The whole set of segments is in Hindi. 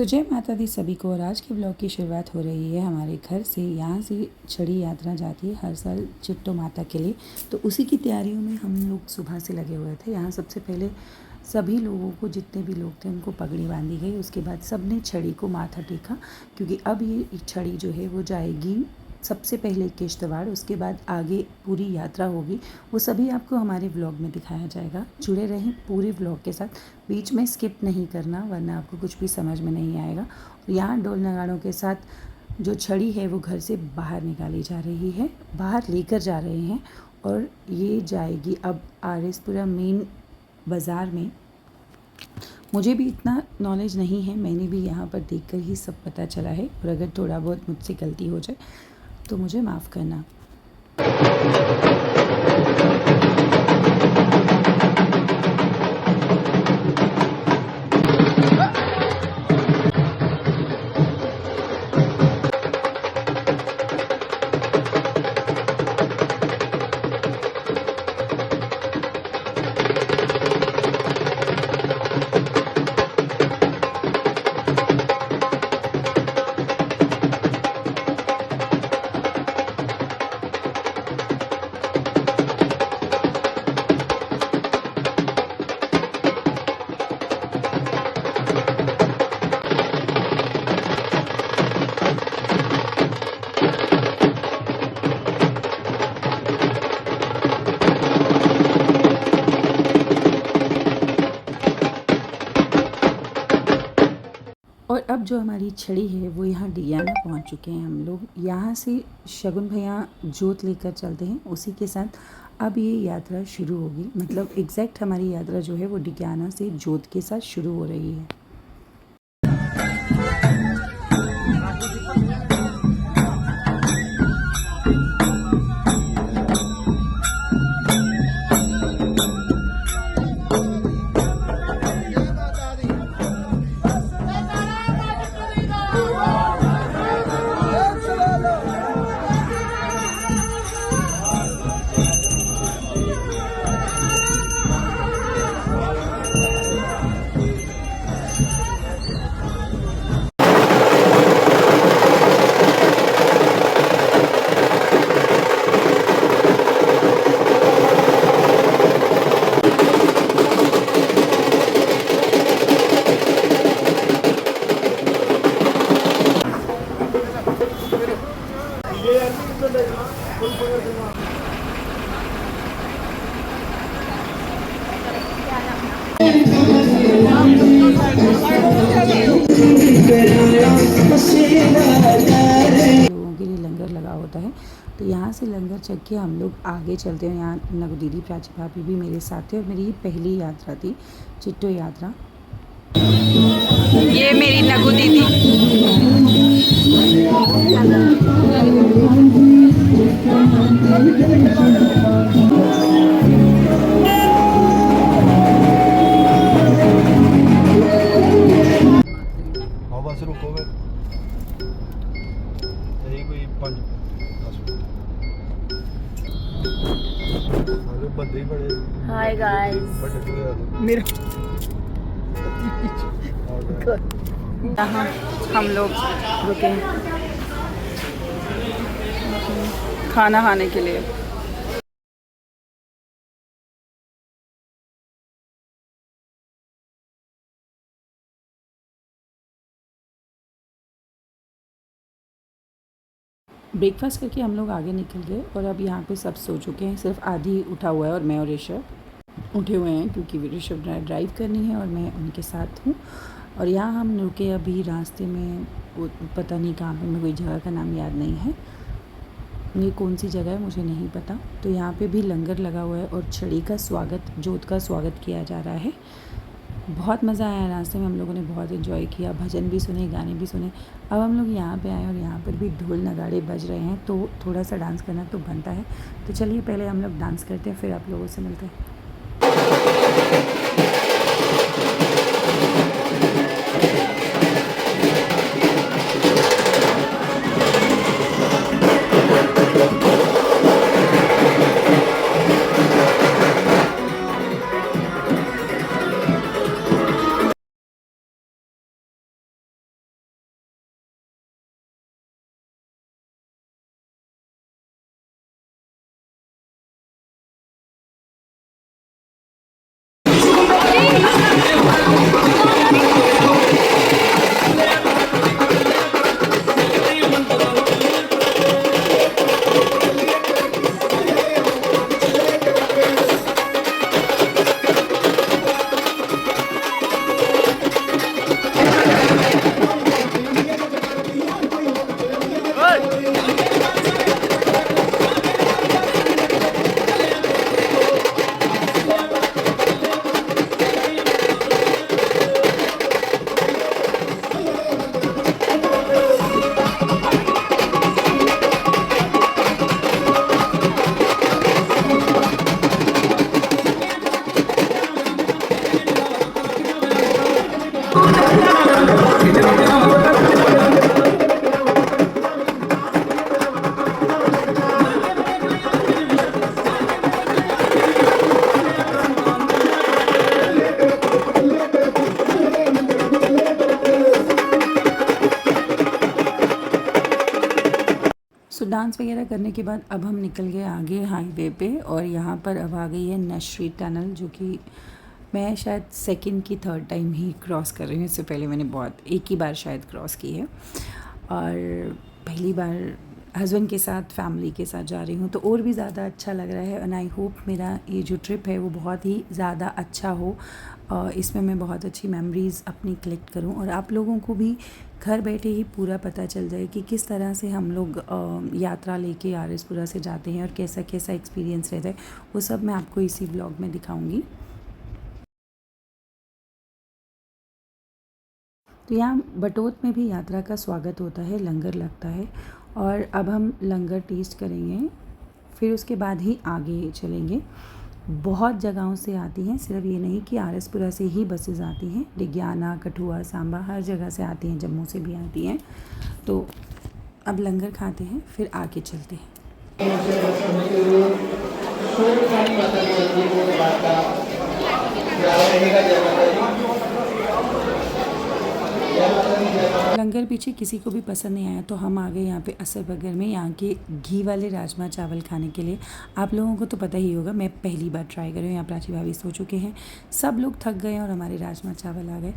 तो जय माता दी सभी को। और आज के ब्लॉग की शुरुआत हो रही है हमारे घर से। यहाँ से छड़ी यात्रा जाती है हर साल चिट्टो माता के लिए, तो उसी की तैयारियों में हम लोग सुबह से लगे हुए थे। यहाँ सबसे पहले सभी लोगों को, जितने भी लोग थे, उनको पगड़ी बांधी गई। उसके बाद सब ने छड़ी को माथा टेका, क्योंकि अब ये छड़ी जो है वो जाएगी सबसे पहले किश्तवाड़, उसके बाद आगे पूरी यात्रा होगी। वो सभी आपको हमारे व्लॉग में दिखाया जाएगा। जुड़े रहें पूरे व्लॉग के साथ, बीच में स्किप नहीं करना, वरना आपको कुछ भी समझ में नहीं आएगा। और यहाँ ढोल नगाड़ों के साथ जो छड़ी है वो घर से बाहर निकाली जा रही है, बाहर लेकर जा रहे हैं। और ये जाएगी अब आरएसपुरा मेन बाज़ार में। मुझे भी इतना नॉलेज नहीं है, मैंने भी यहाँ पर देखकर ही सब पता चला है। और अगर थोड़ा बहुत मुझसे गलती हो जाए तो मुझे माफ़ करना। और अब जो हमारी छड़ी है वो यहाँ डियाना पहुँच चुके हैं। हम लोग यहाँ से शगुन भैया जोत लेकर चलते हैं, उसी के साथ अब ये यात्रा शुरू होगी। मतलब एग्जैक्ट हमारी यात्रा जो है वो डियाना से जोत के साथ शुरू हो रही है। लोगों के लिए लंगर लगा होता है, तो यहाँ से लंगर चख के हम लोग आगे चलते हैं। यहाँ नगु दीदी, प्राची भाभी भी मेरे साथ थे और मेरी पहली यात्रा थी चिट्टो यात्रा। ये मेरी नगु दीदी। बस रुको फिर यही कोई 5-10 मिनट बंदे ही बड़े। हाय गाइस, मेरा यहाँ हम लोग रुके खाना खाने के लिए। ब्रेकफास्ट करके हम लोग आगे निकल गए और अब यहाँ पे सब सो चुके हैं, सिर्फ आधी उठा हुआ है और मैं और ऋषभ उठे हुए हैं, क्योंकि ऋषभ ड्राइव करनी है और मैं उनके साथ हूँ। और यहाँ हम रुके अभी रास्ते में, पता नहीं कहाँ पे, मैं कोई जगह का नाम याद नहीं है, ये कौन सी जगह है मुझे नहीं पता। तो यहाँ पे भी लंगर लगा हुआ है और छड़ी का स्वागत, जोत का स्वागत किया जा रहा है। बहुत मज़ा आया रास्ते में, हम लोगों ने बहुत एंजॉय किया, भजन भी सुने, गाने भी सुने। अब हम लोग यहाँ पे आए और यहाँ पर भी ढोल नगाड़े बज रहे हैं, तो थोड़ा सा डांस करना तो बनता है। तो चलिए पहले हम लोग डांस करते हैं, फिर आप लोगों से मिलते हैं। सो डांस वगैरह करने के बाद अब हम निकल गए आगे हाईवे पे, और यहाँ पर अब आ गई है नशरी टनल, जो कि मैं शायद सेकंड की थर्ड टाइम ही क्रॉस कर रही हूँ। इससे पहले मैंने एक ही बार शायद क्रॉस की है, और पहली बार हस्बैंड के साथ फैमिली के साथ जा रही हूँ, तो और भी ज़्यादा अच्छा लग रहा है। एंड आई होप मेरा ये जो ट्रिप है वो बहुत ही ज़्यादा अच्छा हो, इसमें मैं बहुत अच्छी मेमोरीज़ अपनी कलेक्ट करूँ, और आप लोगों को भी घर बैठे ही पूरा पता चल जाए कि किस तरह से हम लोग यात्रा लेके आरएसपुरा से जाते हैं और कैसा कैसा एक्सपीरियंस रहता है। वो सब मैं आपको इसी ब्लॉग में दिखाऊंगी। तो यहाँ बटोत में भी यात्रा का स्वागत होता है, लंगर लगता है, और अब हम लंगर टेस्ट करेंगे, फिर उसके बाद ही आगे चलेंगे। बहुत जगहों से आती हैं, सिर्फ ये नहीं कि आरएसपुरा से ही बसेस आती हैं, डिग्याना, कठुआ, सांबा, हर जगह से आती हैं, जम्मू से भी आती हैं। तो अब लंगर खाते हैं, फिर आगे चलते हैं। लंगर पीछे किसी को भी पसंद नहीं आया, तो हम आ गए यहाँ पे असर बगर में, यहाँ के घी वाले राजमा चावल खाने के लिए। आप लोगों को तो पता ही होगा, मैं पहली बार ट्राई कर रही हूँ। यहाँ प्राची भाभी सो चुके हैं, सब लोग थक गए और हमारे राजमा चावल आ गए।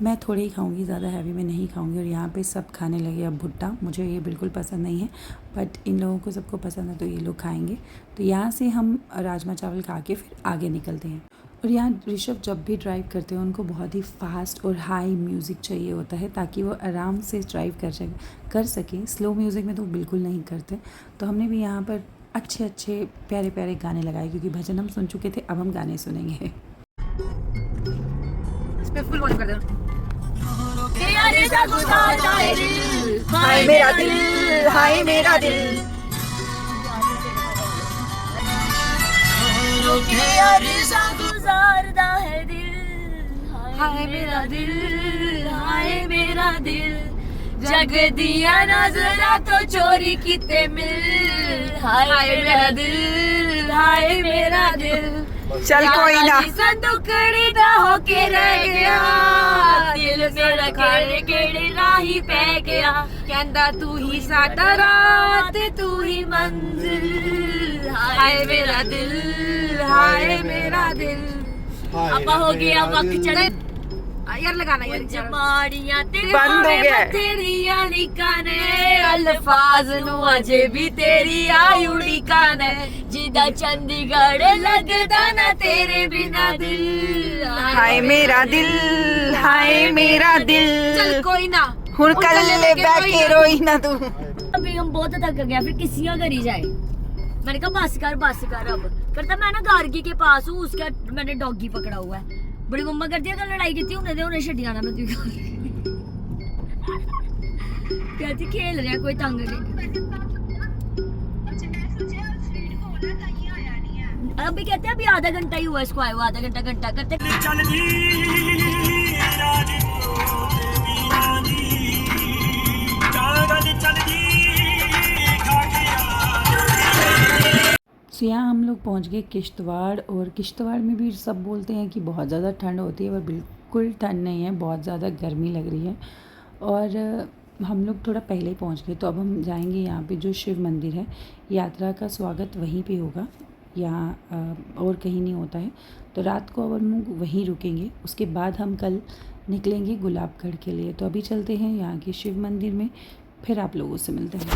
मैं थोड़े ही खाऊंगी, ज़्यादा हैवी में नहीं खाऊंगी। और यहाँ पे सब खाने लगे अब भुट्टा, मुझे ये बिल्कुल पसंद नहीं है, बट इन लोगों को सबको पसंद है तो ये लोग खाएँगे। तो यहाँ से हम राजमा चावल खा के फिर आगे निकलते हैं। और यहाँ ऋषभ जब भी ड्राइव करते हैं उनको बहुत ही फास्ट और हाई म्यूज़िक चाहिए होता है, ताकि वो आराम से ड्राइव कर सकें। स्लो म्यूज़िक में तो बिल्कुल नहीं करते। तो हमने भी यहाँ पर अच्छे अच्छे प्यारे प्यारे गाने लगाए, क्योंकि भजन हम सुन चुके थे, अब हम गाने सुनेंगे। इस पे फुल वॉल्यूम कर दो। हाय मेरा दिल, हाय मेरा दिल, गुजारदा है दिल, हाय मेरा दिल, हाय मेरा दिल, जग दिया नजरा तो चोरी किते मिल, हाय मेरा दिल, हाय मेरा दिल, चल कोई ना, संदुकड़ी दा होके रह गया, दिल मेरा केड़े केड़े राही पै गया, कहंदा तू ही साडा रात तू ही मंजिल, हाय मेरा दिल, हाय मेरा दिल। आपा हो गया वक्त चढ़े यार, लगाना यार, जमाड़ियां तेरे बंद हो गया है। तेरिया लिखाने अल्फाज नु अजे भी तेरी आयुड़ी काने, जिदा चंडीगढ़ लगदा ना तेरे बिना दिल, हाय मेरा दिल, हाय मेरा दिल। चल कोई ना, हुन कल्ले बैठे रोई ना तू। अभी हम बहुत थक गया, फिर किसिया करी जाए। मैंने कहा बस कर अब। करता मैं ना गार्गी के पास हूँ, उसका मैंने डॉगी पकड़ा हुआ है। बड़ी मम्मा करती है अगर लड़ाई की उन्हें छड़ी आना मैं कहती खेल रहा कोई तंग नहीं। अभी कहते हैं अभी आधा घंटा ही हुआ इसको आए हुआ, आधा घंटा करते तो यहाँ हम लोग पहुँच गए किश्तवाड़, और किश्तवाड़ में भी सब बोलते हैं कि बहुत ज़्यादा ठंड होती है, पर बिल्कुल ठंड नहीं है, बहुत ज़्यादा गर्मी लग रही है। और हम लोग थोड़ा पहले पहुँच गए, तो अब हम जाएंगे यहाँ पे जो शिव मंदिर है। यात्रा का स्वागत वहीं पे होगा, यहाँ और कहीं नहीं होता है। तो रात को अब हम लोग वहीं रुकेंगे, उसके बाद हम कल निकलेंगे गुलाबगढ़ के लिए। तो अभी चलते हैं यहाँ के शिव मंदिर में, फिर आप लोगों से मिलते हैं।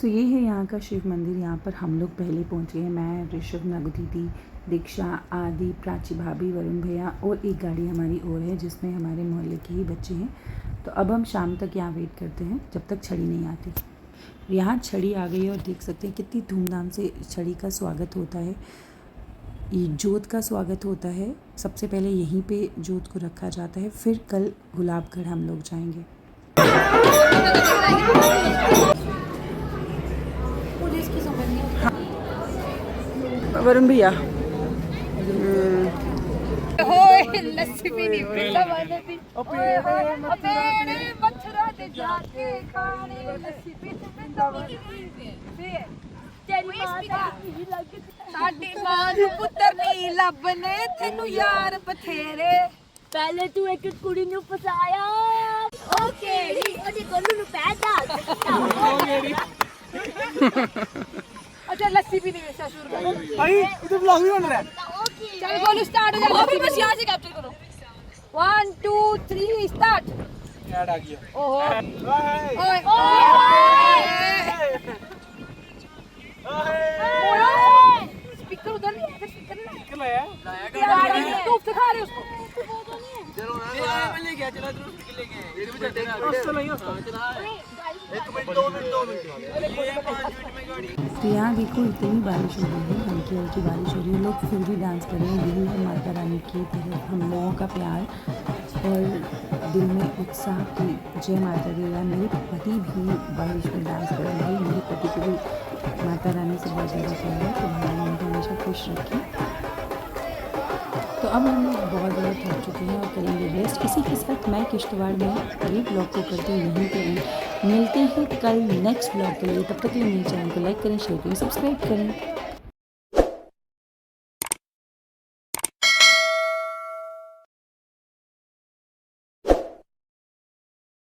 तो ये है यहाँ का शिव मंदिर। यहाँ पर हम लोग पहले पहुँचे हैं, मैं, ऋषभ, नगु दीदी, दीक्षा, आदि, प्राची भाभी, वरुण भैया, और एक गाड़ी हमारी और है जिसमें हमारे मोहल्ले के ही बच्चे हैं। तो अब हम शाम तक यहाँ वेट करते हैं जब तक छड़ी नहीं आती। यहाँ छड़ी आ गई है, और देख सकते हैं कितनी धूमधाम से छड़ी का स्वागत होता है। ये जोत का स्वागत होता है, सबसे पहले यहीं पे जोत को रखा जाता है, फिर कल गुलाबगढ़ हम लोग जाएंगे। वरुण भैया ਸਾਡੀ ਮਾਂ ਨੂੰ ਪੁੱਤਰ ਨਹੀਂ ਲੱਭਨੇ ਤੈਨੂੰ ਯਾਰ ਬਥੇਰੇ ਪਹਿਲੇ ਤੂੰ ਇੱਕ ਕੁੜੀ ਨੂੰ ਫਸਾਇਆ ਉਹ ਕਿਹੜੀ ਉਹਦੀ ਗੋਲੂ ਨੂੰ ਪੈਦਾ अच्छा लस्सी भी नहीं वैसा शुरू करो ਭਾਈ ਇਹ ਵਲੌਗ ਵੀ ਬਣ ਰਿਹਾ चल गोलू स्टार्ट हो जाएगा अभी बस यहाँ से कैप्चर करो 1 2 3 स्टार्ट ਐਡ ਆ ਗਿਆ ओहो ਓਏ ओए स्पीकर उधर नहीं है स्पीकर नहीं ਕਿੱਥੇ ਲਾਇਆ है तू सिखा रहे उसको तो यहाँ देखो इतनी बारिश हो रही है, हल्की हल्की बारिश हो रही है, लोग फिर भी डांस कर रहे हैं। यही है माता रानी की तरफ हम लोगों का प्यार और दिल में उत्साह की जय माता दी। या मेरे पति भी बारिश में डांस कर रहे हैं, मेरे पति को भी माता रानी से बहुत ज़्यादा प्यार है, तो भगवान उनको हमेशा खुश रखें। तो अब हम लोग बहुत ज़्यादा थक चुके हैं और करेंगे रेस्ट। इसी के साथ मैं किश्तवाड़ में ये ब्लॉग को करती हूँ यहीं पे। मिलते हैं कल नेक्स्ट ब्लॉग के लिए, तब तक के लिए मेरे चैनल को लाइक करें, शेयर करें, सब्सक्राइब करें।